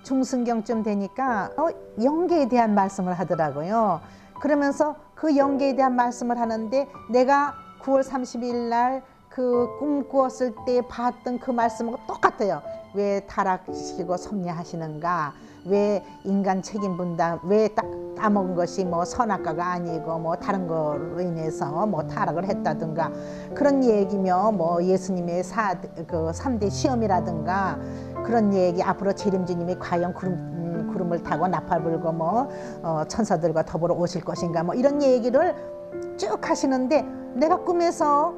중순경쯤 되니까 영계에 대한 말씀을 하더라고요. 그러면서 그 영계에 대한 말씀을 하는데 내가 9월 30일 날 그 꿈 꾸었을 때 봤던 그 말씀하고 똑같아요. 왜 타락시키고 섭리하시는가? 왜 인간 책임 분담? 왜 따먹은 것이 뭐 선악과가 아니고 뭐 다른 거로 인해서 뭐 타락을 했다든가 그런 얘기며 뭐 예수님의 그 3대 시험이라든가 그런 얘기 앞으로 재림주님이 과연 구름을 타고 나팔 불고 뭐 천사들과 더불어 오실 것인가 뭐 이런 얘기를 쭉 하시는데 내가 꿈에서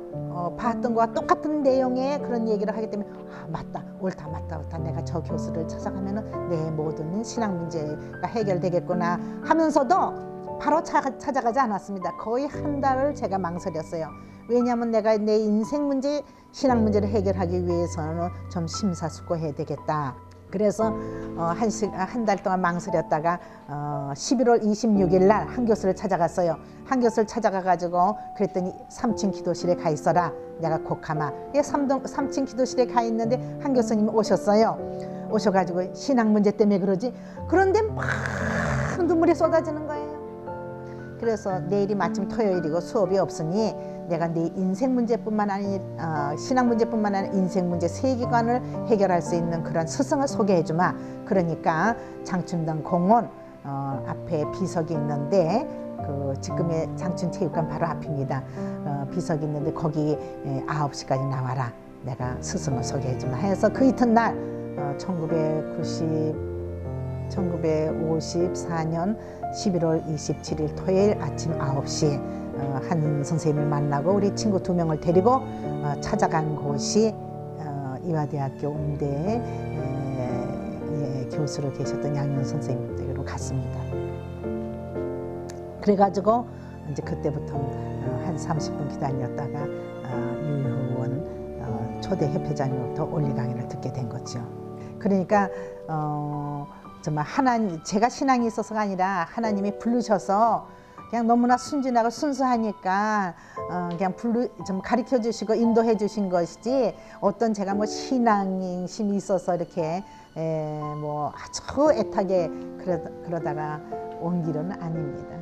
봤던 거와 똑같은 내용의 그런 얘기를 하기 때문에 아 맞다 옳다 맞다 내가 저 교수를 찾아가면은 내 모든 신앙 문제가 해결되겠구나 하면서도 바로 찾아가지 않았습니다. 거의 한 달을 제가 망설였어요. 왜냐하면 내가 내 인생 문제 신앙 문제를 해결하기 위해서는 좀 심사숙고해야 되겠다. 그래서 한 달 동안 망설였다가 11월 26일 날 한 교수를 찾아갔어요. 한 교수를 찾아가 가지고 그랬더니 3층 기도실에 가 있어라. 내가 곧 가마. 3층 기도실에 가 있는데 한 교수님이 오셨어요. 오셔가지고 신앙 문제 때문에 그러지. 그런데 막 눈물이 쏟아지는 거예요. 그래서 내일이 마침 토요일이고 수업이 없으니 내가 내 인생 문제뿐만 아니라 신앙 문제뿐만 아니라 인생 문제 세계관을 해결할 수 있는 그런 스승을 소개해 주마. 그러니까 장춘당 공원 앞에 비석이 있는데 그 지금의 장춘체육관 바로 앞입니다. 비석이 있는데 거기 9시까지 나와라. 내가 스승을 소개해 주마 해서 그 이튿날 1954년 11월 27일 토요일 아침 9시에 한 선생님을 만나고 우리 친구 2명을 데리고 찾아간 곳이 이화대학교 음대에 교수로 계셨던 양현 선생님 댁으로 갔습니다. 그래가지고 이제 그때부터 한 30분 기다렸다가 유효원 초대 협회장으로부터 원리 강의를 듣게 된 거죠. 그러니까 정말 제가 신앙이 있어서가 아니라 하나님이 부르셔서 그냥 너무나 순진하고 순수하니까 그냥 좀 가르쳐 주시고 인도해 주신 것이지 어떤 제가 뭐 신앙심이 있어서 이렇게 뭐 아주 애타게 그러다가 온 길은 아닙니다.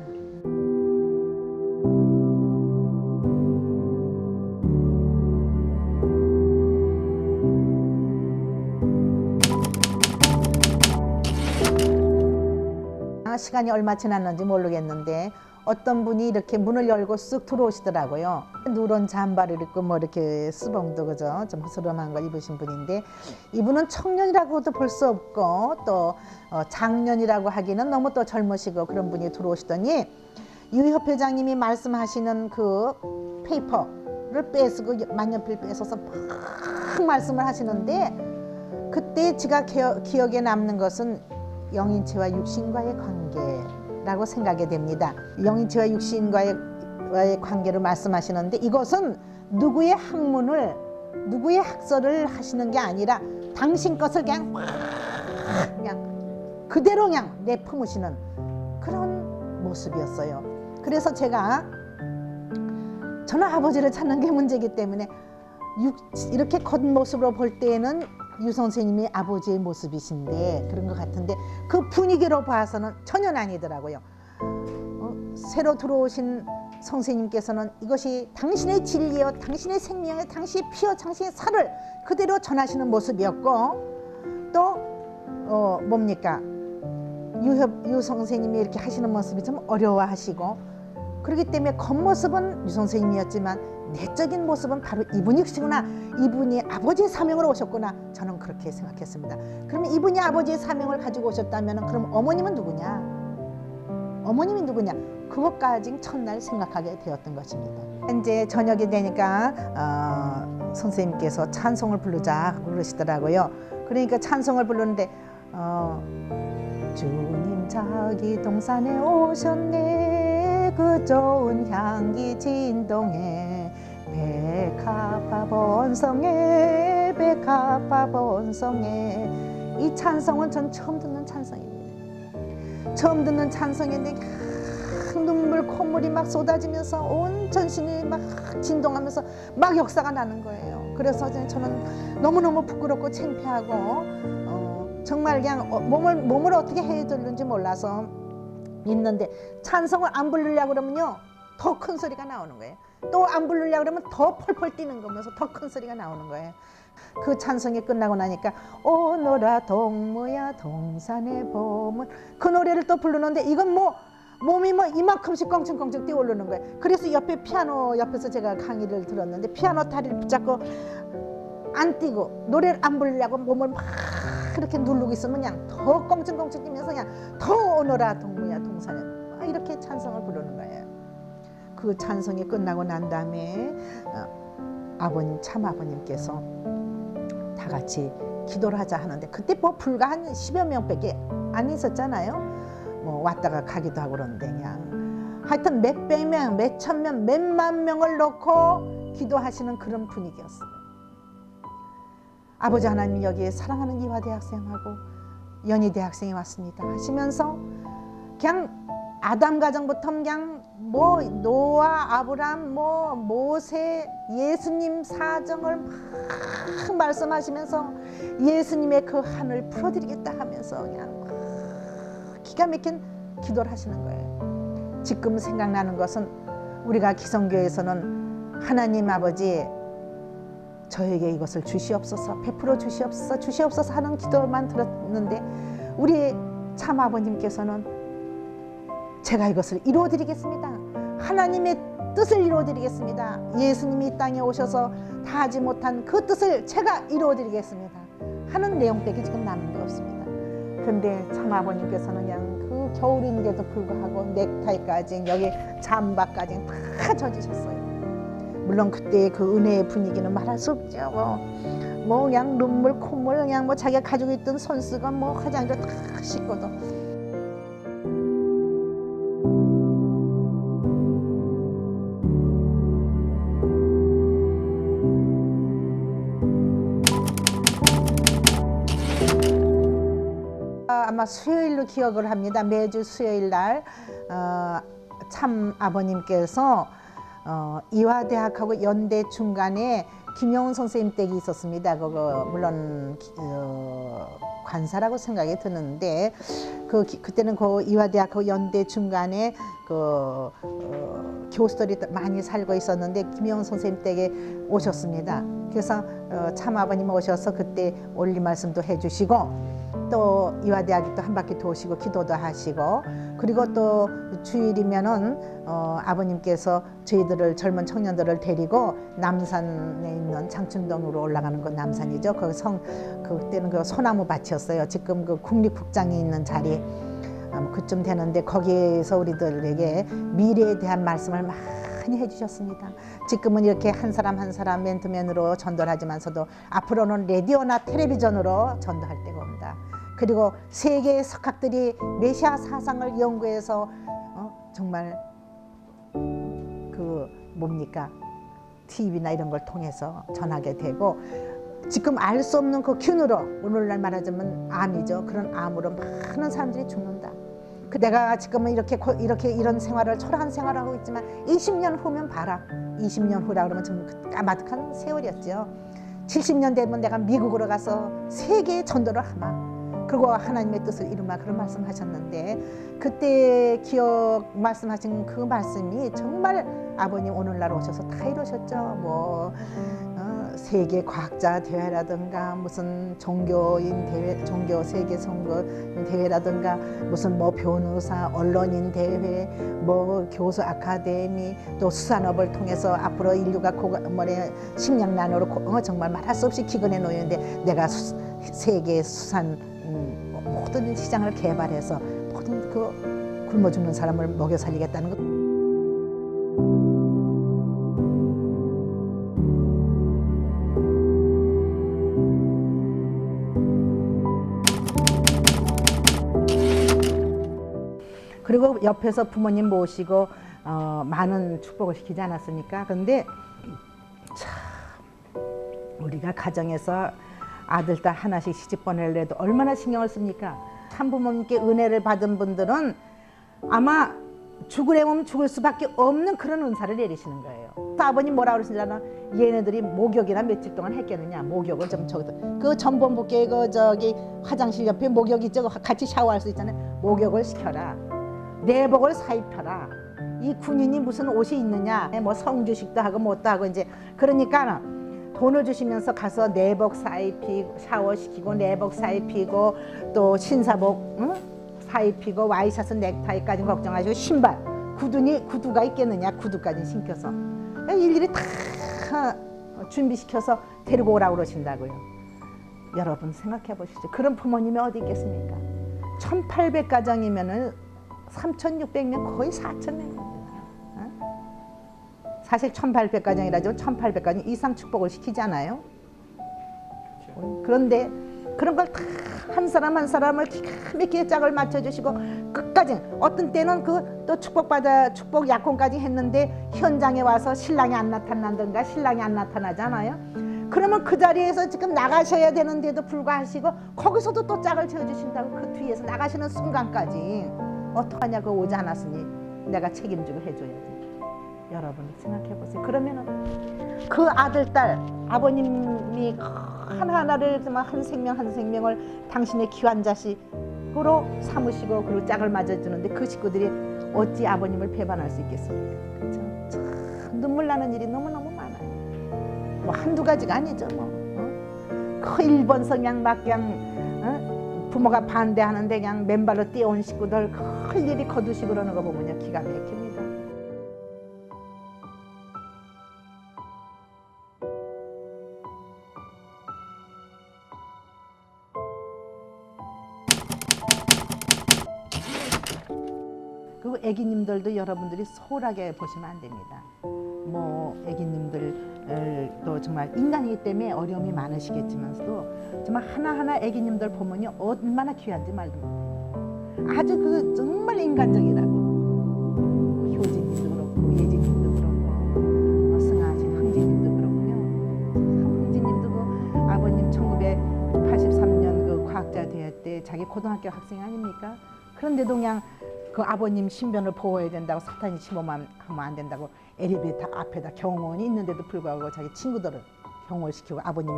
시간이 얼마 지났는지 모르겠는데 어떤 분이 이렇게 문을 열고 쓱 들어오시더라고요. 누런 잠바를 입고 뭐 이렇게 스봉도 그죠? 좀 허스름한 걸 입으신 분인데 이분은 청년이라고도 볼 수 없고 또 장년이라고 하기는 너무 또 젊으시고 그런 분이 들어오시더니 유 협회장님이 말씀하시는 그 페이퍼를 빼쓰고 만년필 뺏어서 막 말씀을 하시는데 그때 제가 기억에 남는 것은 영인체와 육신과의 관계라고 생각이 됩니다. 영인체와 육신과의 관계를 말씀하시는데 이것은 누구의 학문을 누구의 학설을 하시는 게 아니라 당신 것을 그냥 그대로 그냥 내뿜으시는 그런 모습이었어요. 그래서 제가 저는 아버지를 찾는 게 문제이기 때문에 이렇게 겉모습으로 볼 때에는 유 선생님이 아버지의 모습이신데 그런 것 같은데 그 분위기로 봐서는 전혀 아니더라고요. 새로 들어오신 선생님께서는 이것이 당신의 진리요 당신의 생명이요 당신의 피요 당신의 살을 그대로 전하시는 모습이었고 또 뭡니까 유 선생님이 이렇게 하시는 모습이 좀 어려워하시고 그렇기 때문에 겉모습은 유 선생님이었지만 내적인 모습은 바로 이분이시구나. 이분이 아버지의 사명으로 오셨구나. 저는 그렇게 생각했습니다. 그러면 이분이 아버지의 사명을 가지고 오셨다면 그럼 어머님은 누구냐? 어머님이 누구냐? 그것까지 첫날 생각하게 되었던 것입니다. 이제 저녁이 되니까 선생님께서 찬송을 부르자 그러시더라고요. 그러니까 찬송을 부르는데 주님 자기 동산에 오셨네 그 좋은 향기 진동에 백합화본성에 백합화본성에 이 찬송은 전 처음 듣는 찬송입니다. 처음 듣는 찬송인데 눈물 콧물이 막 쏟아지면서 온 전신이 막 진동하면서 막 역사가 나는 거예요. 그래서 저는 너무너무 부끄럽고 창피하고 정말 그냥 몸을 어떻게 해줬는지 몰라서 있는데 찬송을 안 부르려고 그러면요 더 큰 소리가 나오는 거예요. 또 안 부르려고 그러면 더 펄펄 뛰는 거면서 더 큰 소리가 나오는 거예요. 그 찬송이 끝나고 나니까 오노라 동무야 동산의 봄은 그 노래를 또 부르는데 이건 뭐 몸이 뭐 이만큼씩 껑충껑충 뛰어오르는 거예요. 그래서 옆에 피아노 옆에서 제가 강의를 들었는데 피아노 다리를 붙잡고 안 뛰고 노래를 안 부르려고 몸을 막 이렇게 누르고 있으면 그냥 더 껑충껑충 뛰면서 그냥 더 오너라 동무야 동산에 막 이렇게 찬송을 부르는 거예요. 그 찬송이 끝나고 난 다음에 아버님 참 아버님께서 다 같이 기도를 하자 하는데 그때 뭐 불과 한 10여 명밖에 안 있었잖아요. 뭐 왔다가 가기도 하고 그러는데 그냥 하여튼 몇백 명, 몇천 명, 몇만 명을 놓고 기도하시는 그런 분위기였어요. 아버지 하나님 여기에 사랑하는 이화 대학생하고 연희 대학생이 왔습니다 하시면서 그냥 아담 가정부터 그냥 뭐 노아, 아브람, 뭐 모세, 예수님 사정을 막 말씀하시면서 예수님의 그 한을 풀어드리겠다 하면서 그냥 막 기가 막힌 기도를 하시는 거예요. 지금 생각나는 것은 우리가 기성교회에서는 하나님 아버지 저에게 이것을 주시옵소서 베풀어 주시옵소서 하는 기도만 들었는데 우리 참 아버님께서는 제가 이것을 이루어드리겠습니다. 하나님의 뜻을 이루어드리겠습니다. 예수님이 이 땅에 오셔서 다 하지 못한 그 뜻을 제가 이루어드리겠습니다 하는 내용밖에 지금 남은 게 없습니다. 그런데 참 아버님께서는 그냥 그 겨울인데도 불구하고 넥타이까지 여기 잠바까지 다 젖으셨어요. 물론 그때 그 은혜의 분위기는 말할 수 없죠. 뭐 그냥 눈물 콧물 그냥 뭐 자기가 가지고 있던 손수건 뭐 화장지로 다 씻고도 아마 수요일로 기억을 합니다. 매주 수요일 날 참 아버님께서 이화대학하고 연대 중간에 김영훈 선생님 댁이 있었습니다. 그거 물론 관사라고 생각이 드는데 그때는 그 이화대학하고 연대 중간에 교수들이 많이 살고 있었는데 김영훈 선생님 댁에 오셨습니다. 그래서 참 아버님 오셔서 그때 올리 말씀도 해주시고 또 이화대학에 또 한 바퀴 도시고 기도도 하시고 그리고 또 주일이면은 아버님께서 저희들을 젊은 청년들을 데리고 남산에 있는 장충동으로 올라가는 건 남산이죠. 그때는 그 소나무 밭이었어요. 지금 그 국립극장이 있는 자리 그쯤 되는데 거기에서 우리들에게 미래에 대한 말씀을 많이 해주셨습니다. 지금은 이렇게 한 사람 한 사람 맨투맨으로 전도하지만서도 앞으로는 라디오나 텔레비전으로 전도할 때가 옵니다. 그리고 세계의 석학들이 메시아 사상을 연구해서 정말 그 뭡니까 TV나 이런 걸 통해서 전하게 되고 지금 알 수 없는 그 균으로 오늘날 말하자면 암이죠. 그런 암으로 많은 사람들이 죽는다. 내가 지금은 이렇게 이런 생활을 초라한 생활을 하고 있지만 20년 후면 봐라. 20년 후라 그러면 좀 까마득한 세월이었죠. 70년 되면 내가 미국으로 가서 세계의 전도를 하마. 그리고 하나님의 뜻을 이루마 그런 말씀하셨는데 그때 말씀하신 그 말씀이 정말 아버님 오늘날 오셔서 다 이루셨죠. 뭐 세계 과학자 대회라든가 무슨 종교인 대회, 종교 세계 선거인 대회라든가 무슨 뭐 변호사, 언론인 대회, 뭐 교수 아카데미, 또 수산업을 통해서 앞으로 인류가 식량난으로 정말 말할 수 없이 기근에 놓이는데 내가 세계 수산 모든 시장을 개발해서 모든 그 굶어 죽는 사람을 먹여 살리겠다는 것. 그리고 옆에서 부모님 모시고 많은 축복을 시키지 않았습니까? 그런데 참 우리가 가정에서 아들, 딸 하나씩 시집 보내려도 얼마나 신경을 씁니까? 참 부모님께 은혜를 받은 분들은 아마 죽으려면 죽을 수밖에 없는 그런 은사를 내리시는 거예요. 그때부터 아버님 뭐라 그러시잖아. 얘네들이 목욕이나 며칠 동안 했겠느냐. 목욕을 좀 저기서 그 전번북계 그 저기 화장실 옆에 목욕 있죠. 같이 샤워할 수 있잖아요. 목욕을 시켜라. 내복을 사입혀라. 이 군인이 무슨 옷이 있느냐. 뭐 성주식도 하고 뭣도 하고 이제 그러니까 돈을 주시면서 가서 내복 사입히고 샤워시키고 내복 사입히고 또 신사복 사입히고 와이셔츠 넥타이까지 걱정하시고 신발 구두가 있겠느냐. 구두까지 신겨서 일일이 다 준비시켜서 데리고 오라고 그러신다고요. 여러분 생각해 보시죠. 그런 부모님이 어디 있겠습니까? 1800가정이면은 3600명 거의 4000명. 사실 1800가정이라죠. 1800가정 이상 축복을 시키잖아요. 그런데 그런 걸 다 한 사람 한 사람을 기가 막히게 짝을 맞춰주시고 끝까지 어떤 때는 그 또 축복 약혼까지 했는데 현장에 와서 신랑이 안 나타난든가 신랑이 안 나타나잖아요. 그러면 그 자리에서 지금 나가셔야 되는데도 불구하시고 거기서도 또 짝을 채워주신다고 그 뒤에서 나가시는 순간까지 어떡하냐. 그 오지 않았으니 내가 책임지고 해줘야지. 여러분 생각해 보세요. 그러면은 그 아들, 딸, 아버님이 하나하나를 정말 한 생명 한 생명을 당신의 귀한 자식으로 삼으시고 그리고 짝을 맞아주는데 그 식구들이 어찌 아버님을 배반할 수 있겠습니까? 그렇죠? 참 눈물 나는 일이 너무너무 많아요. 뭐 한두 가지가 아니죠. 그 일본 성향 막 그냥 부모가 반대하는데 그냥 맨발로 뛰어온 식구들 큰 일이 거두시고 그러는 거 보면요 기가 막힙니다. 그리고 애기님들도 여러분들이 소홀하게 보시면 안 됩니다. 뭐 애기님들도 정말 인간이기 때문에 어려움이 많으시겠지만서도 정말 하나하나 애기님들 보면요 얼마나 귀한지 말도 못해요. 아주 그 정말 인간적이라고. 효진님도 그렇고 예진님도 그렇고 승하신 흥진님도 그렇고요. 흥진님도 그 아버님 1983년 그 과학자 대회 때 자기 고등학교 학생 아닙니까? 그런데도 그냥 그 아버님 신변을 보호해야 된다고 사탄이 침범하면 안 된다고 엘리베이터 앞에다 경호원이 있는데도 불구하고 자기 친구들을 경호시키고 아버님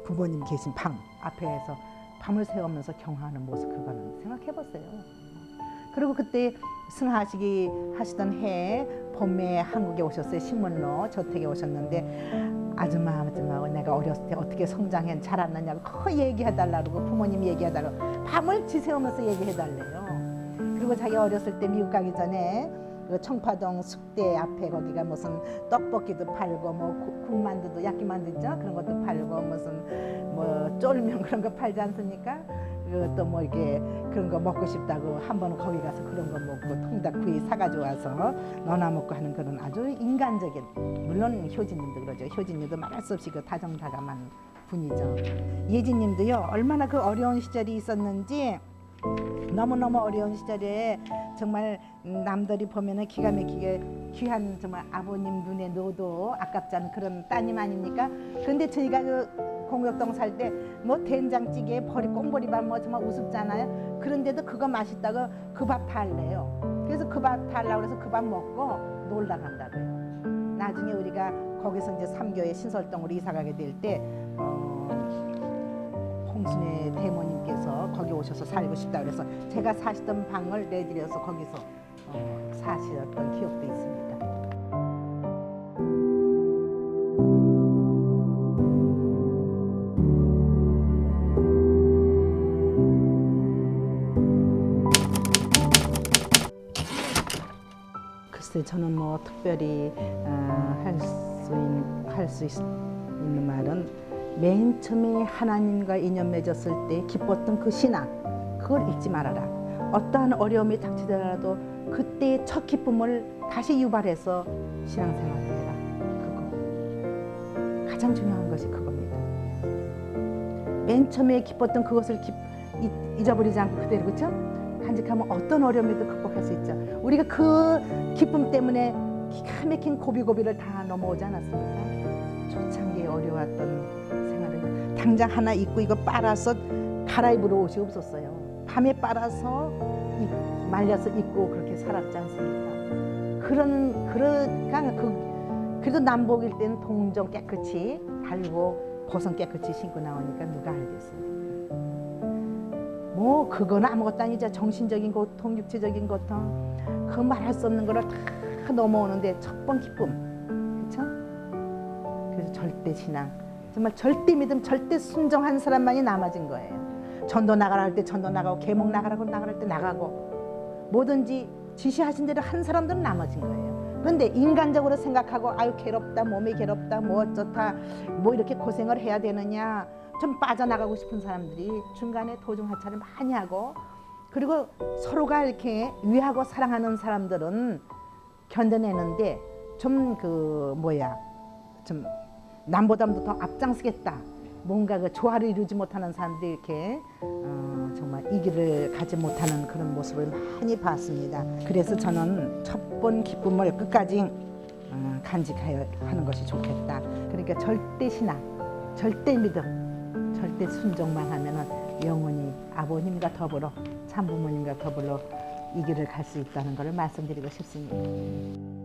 부모님 계신 방 앞에서 밤을 새우면서 경호하는 모습 그거는 생각해 보세요. 그리고 그때 승하시기 하시던 해에 봄에 한국에 오셨어요. 신문로 저택에 오셨는데 아줌마 내가 어렸을 때 어떻게 성장해 자랐느냐고 거의 얘기해달라고 부모님이 얘기해달라고 밤을 지새우면서 얘기해달래요. 그리고 자기 어렸을 때 미국 가기 전에 그 청파동 숙대 앞에 거기가 무슨 떡볶이도 팔고 뭐 국만두도 야끼만두 있죠? 그런 것도 팔고 무슨 뭐 쫄면 그런 거 팔지 않습니까? 또 뭐 이렇게 그런 거 먹고 싶다고 한 번은 거기 가서 그런 거 먹고 통닭구이 사가지고 와서 너나 먹고 하는 그런 아주 인간적인 물론 효진님도 그러죠. 효진님도 말할 수 없이 그 다정다감한 분이죠. 예진님도요 얼마나 그 어려운 시절이 있었는지 너무너무 어려운 시절에 정말 남들이 보면은 기가 막히게 귀한 정말 아버님 눈에 넣어도 아깝지 않은 그런 따님 아닙니까? 근데 저희가 그 공덕동 살 때 뭐 된장찌개에 꽁보리밥 뭐 정말 우습잖아요. 그런데도 그거 맛있다고 그 밥 달래요. 그래서 그 밥 달라고 해서 그 밥 먹고 놀다 간다고요. 나중에 우리가 거기서 이제 삼교회 신설동으로 이사 가게 될 때 홍순회 대모님께서 거기 오셔서 살고 싶다 그래서 제가 사시던 방을 내드려서 거기서 사시던 기억도 있습니다. 글쎄 저는 뭐 특별히 할 수 있는 말은 맨 처음에 하나님과 인연 맺었을 때 기뻤던 그 신앙 그걸 잊지 말아라. 어떠한 어려움이 닥치더라도 그때의 첫 기쁨을 다시 유발해서 신앙생활을 해라. 그거 가장 중요한 것이 그겁니다. 맨 처음에 기뻤던 그것을 잊어버리지 않고 그대로 그렇죠? 간직하면 어떤 어려움에도 극복할 수 있죠. 우리가 그 기쁨 때문에 기가 막힌 고비고비를 다 넘어오지 않았습니까? 초창기에 어려웠던 생활을 당장 하나 입고 이거 빨아서 갈아입으러 옷이 없었어요. 밤에 빨아서 말려서 입고 그렇게 살았지 않습니까? 그러니까 그래도 남복일 때는 동정 깨끗이 달고 보선 깨끗이 신고 나오니까 누가 알겠어요. 뭐 그거는 아무것도 아니죠. 정신적인 고통, 육체적인 고통, 그 말할 수 없는 거를 다 넘어오는데 첫 번 기쁨, 그렇죠? 그래서 절대 신앙, 정말 절대 믿음, 절대 순종한 사람만이 남아진 거예요. 전도 나가라 할 때 전도 나가고, 계몽 나가라고 나갈 때 나가고, 뭐든지 지시하신 대로 한 사람들은 남아진 거예요. 그런데 인간적으로 생각하고 아유 괴롭다, 몸이 괴롭다, 뭐 어쩌다, 뭐 이렇게 고생을 해야 되느냐, 좀 빠져나가고 싶은 사람들이 중간에 도중 하차를 많이 하고, 그리고 서로가 이렇게 위하고 사랑하는 사람들은 견뎌내는데 좀 좀 남보다도 더 앞장서겠다, 뭔가 그 조화를 이루지 못하는 사람들이 이렇게 정말 이 길을 가지 못하는 그런 모습을 많이 봤습니다. 그래서 저는 첫 번 기쁨을 끝까지 간직하여 하는 것이 좋겠다. 그러니까 절대 신앙, 절대 믿음, 절대 순종만 하면은 영원히 아버님과 더불어, 참부모님과 더불어 이 길을 갈 수 있다는 것을 말씀드리고 싶습니다.